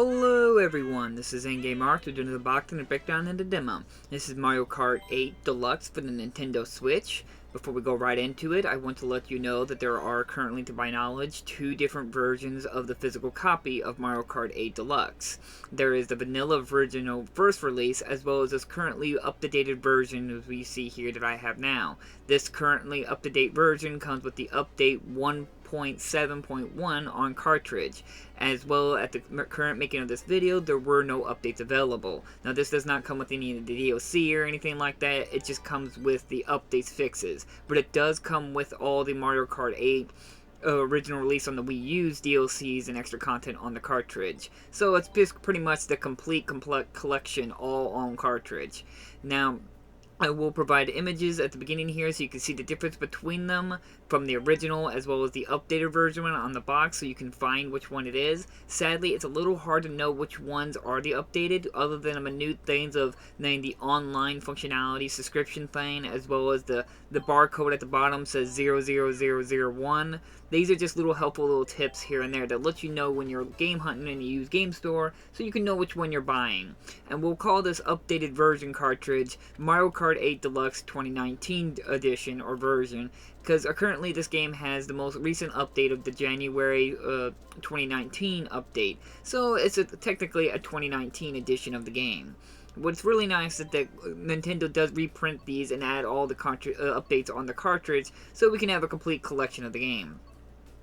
Hello everyone, this is Endgame Arc. We're doing the box and a breakdown and a demo. This is Mario Kart 8 Deluxe for the Nintendo Switch. Before we go right into it, I want to let you know that there are currently, to my knowledge, two different versions of the physical copy of Mario Kart 8 Deluxe. There is the vanilla original first release, as well as this currently up-to-date version as we see here that I have now. This currently up-to-date version comes with the update 1.7.1 on Cartridge. As well, at the current making of this video, there were no updates available. Now, this does not come with any of the DLC or anything like that. It just comes with the updates fixes. But it does come with all the Mario Kart 8 original release on the Wii U's DLCs and extra content on the cartridge. So it's just pretty much the complete collection all on cartridge. Now, I will provide images at the beginning here so you can see the difference between them from the original as well as the updated version on the box so you can find which one it is. Sadly, it's a little hard to know which ones are the updated other than a minute things of knowing the online functionality subscription thing as well as the barcode at the bottom says 00001. These are just little helpful little tips here and there that let you know when you're game hunting and you use Game Store so you can know which one you're buying. And we'll call this updated version cartridge Mario Kart 8 Deluxe 2019 edition or version because currently this game has the most recent update of the January 2019 update. So it's technically a 2019 edition of the game. What's really nice is that Nintendo does reprint these and add all the updates on the cartridge so we can have a complete collection of the game.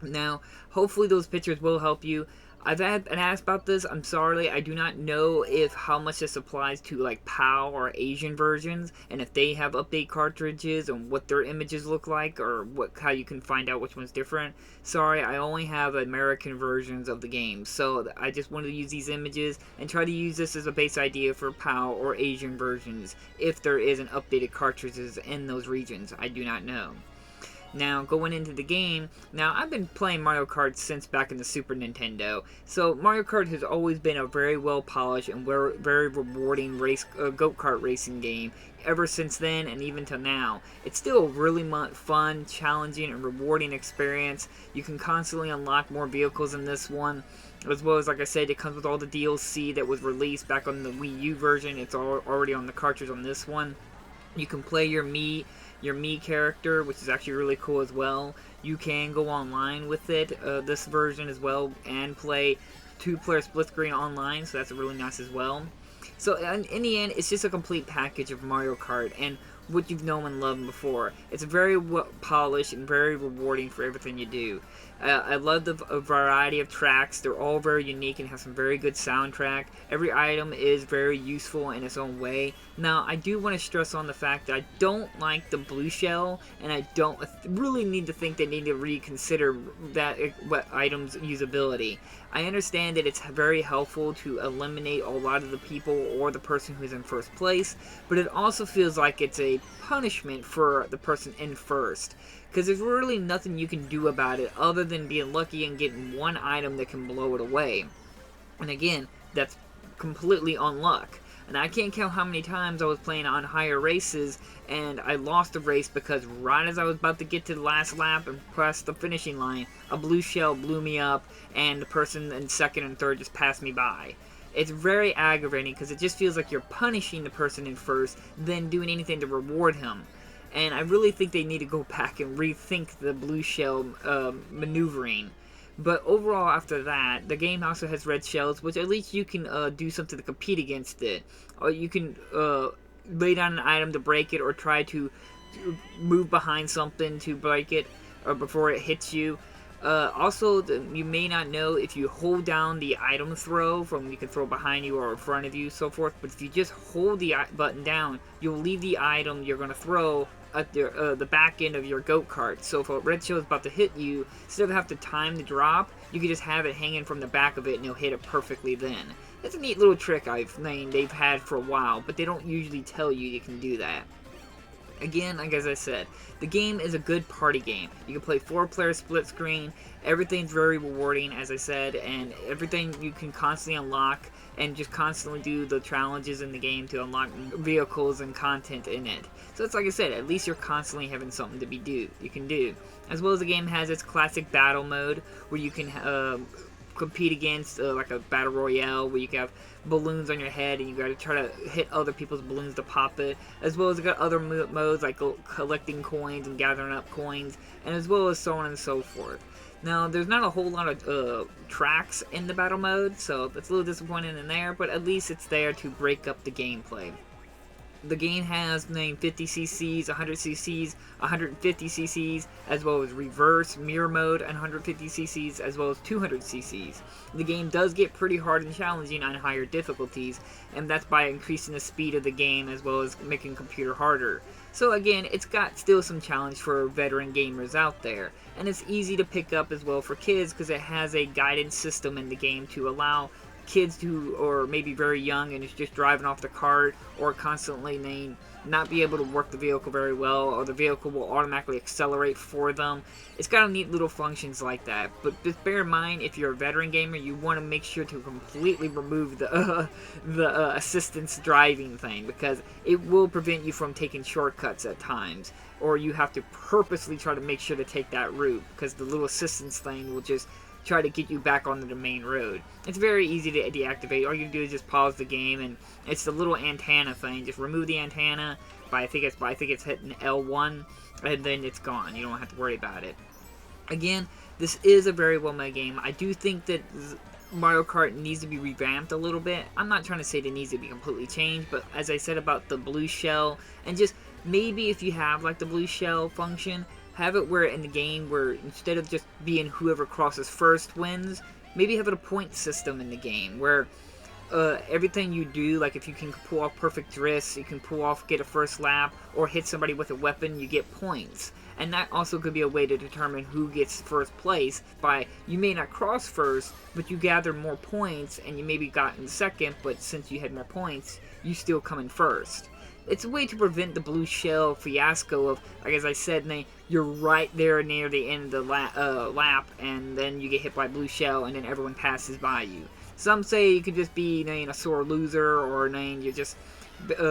Now, hopefully those pictures will help you. I've had been asked about this. I'm sorry, I do not know if how much this applies to like PAL or Asian versions, and if they have update cartridges and what their images look like, or how you can find out which one's different. Sorry, I only have American versions of the game, so I just wanted to use these images and try to use this as a base idea for PAL or Asian versions, if there is an updated cartridges in those regions. I do not know. Now, going into the game, now I've been playing Mario Kart since back in the Super Nintendo, so Mario Kart has always been a very well polished and very rewarding go-kart racing game ever since then and even till now. It's still a really fun, challenging, and rewarding experience. You can constantly unlock more vehicles in this one, as well as, like I said, it comes with all the DLC that was released back on the Wii U version. It's already on the cartridge on this one. You can play your Mii character, which is actually really cool as well. You can go online with it, this version as well, and play 2-player split screen online, so that's really nice as well. So in the end, it's just a complete package of Mario Kart and what you've known and loved before. It's very polished and very rewarding for everything you do. I love the variety of tracks. They're all very unique and have some very good soundtrack. Every item is very useful in its own way. Now, I do want to stress on the fact that I don't like the blue shell, and I don't really need to think they need to reconsider that item's usability. I understand that it's very helpful to eliminate a lot of the people or the person who's in first place, but it also feels like it's a punishment for the person in first. Because there's really nothing you can do about it other than being lucky and getting one item that can blow it away. And again, that's completely on luck. And I can't count how many times I was playing on higher races and I lost a race because right as I was about to get to the last lap and press the finishing line, a blue shell blew me up and the person in second and third just passed me by. It's very aggravating because it just feels like you're punishing the person in first, then doing anything to reward him. And I really think they need to go back and rethink the blue shell maneuvering. But overall, after that, the game also has red shells, which at least you can do something to compete against it. Or you can lay down an item to break it, or try to move behind something to break it, or before it hits you. Also, you may not know if you hold down the item throw, you can throw behind you or in front of you, so forth. But if you just hold the button down, you'll leave the item you're going to throw at the back end of your go-kart. So if a red shell is about to hit you, instead of having to time the drop, you can just have it hanging from the back of it and you'll hit it perfectly then. That's a neat little trick they've had for a while, but they don't usually tell you can do that. Again, like as I said, the game is a good party game. You can play 4-player split screen. Everything's very rewarding, as I said, and everything you can constantly unlock and just constantly do the challenges in the game to unlock vehicles and content in it. So it's like I said, at least you're constantly having something to you can do. As well as the game has its classic battle mode where you can compete against like a battle royale where you can have balloons on your head and you got to try to hit other people's balloons to pop it, as well as you got other modes like collecting coins and gathering up coins, and as well as so on and so forth. Now, there's not a whole lot of tracks in the battle mode, so that's a little disappointing in there, but at least it's there to break up the gameplay. The game has 50 cc's, 100 cc's, 150 cc's, as well as reverse, mirror mode, and 150 cc's, as well as 200 cc's. The game does get pretty hard and challenging on higher difficulties, and that's by increasing the speed of the game as well as making computer harder. So again, it's got still some challenge for veteran gamers out there, and it's easy to pick up as well for kids because it has a guidance system in the game to allow kids who are maybe very young and is just driving off the cart or constantly not be able to work the vehicle very well, or the vehicle will automatically accelerate for them. It's got neat little functions like that, but just bear in mind, if you're a veteran gamer, you want to make sure to completely remove the assistance driving thing, because it will prevent you from taking shortcuts at times, or you have to purposely try to make sure to take that route, because the little assistance thing will just try to get you back onto the main road. It's very easy to deactivate. All you do is just pause the game, and it's the little antenna thing. Just remove the antenna by I think it's hitting L1, and then it's gone. You don't have to worry about it. Again, this is a very well made game. I do think that Mario Kart needs to be revamped a little bit. I'm not trying to say it needs to be completely changed, but as I said about the blue shell, and just maybe if you have like the blue shell function, have it where in the game where instead of just being whoever crosses first wins, maybe have it a point system in the game where everything you do, like if you can pull off perfect drifts, you can get a first lap, or hit somebody with a weapon, you get points. And that also could be a way to determine who gets first place by, you may not cross first, but you gather more points, and you maybe got in second, but since you had more points, you still come in first. It's a way to prevent the blue shell fiasco of, like as I said, you're right there near the end of the lap, and then you get hit by blue shell, and then everyone passes by you. Some say you could just be a sore loser, or you're just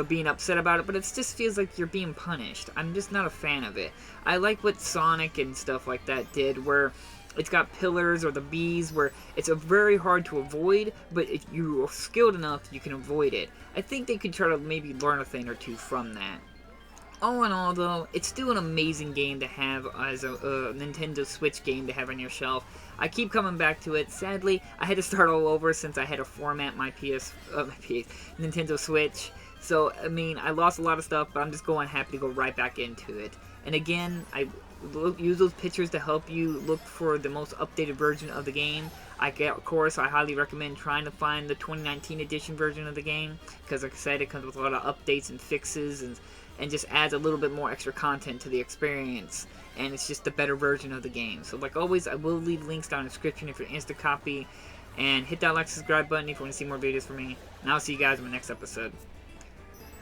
being upset about it, but it just feels like you're being punished. I'm just not a fan of it. I like what Sonic and stuff like that did, where it's got pillars or the bees where it's very hard to avoid, but if you're skilled enough, you can avoid it. I think they could try to maybe learn a thing or two from that. All in all, though, it's still an amazing game to have as a Nintendo Switch game to have on your shelf. I keep coming back to it. Sadly, I had to start all over since I had to format my Nintendo Switch. So, I mean, I lost a lot of stuff, but I'm just happy to go right back into it. And again, I use those pictures to help you look for the most updated version of the game. Of course, I highly recommend trying to find the 2019 edition version of the game, because like I said, it comes with a lot of updates and fixes, and just adds a little bit more extra content to the experience, and it's just a better version of the game. So like always, I will leave links down in the description if you're instant copy, and hit that like, subscribe button if you want to see more videos from me, and I'll see you guys in my next episode.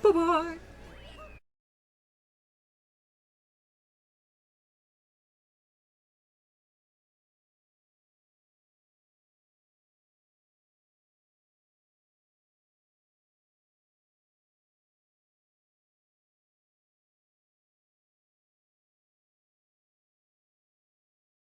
Bye bye!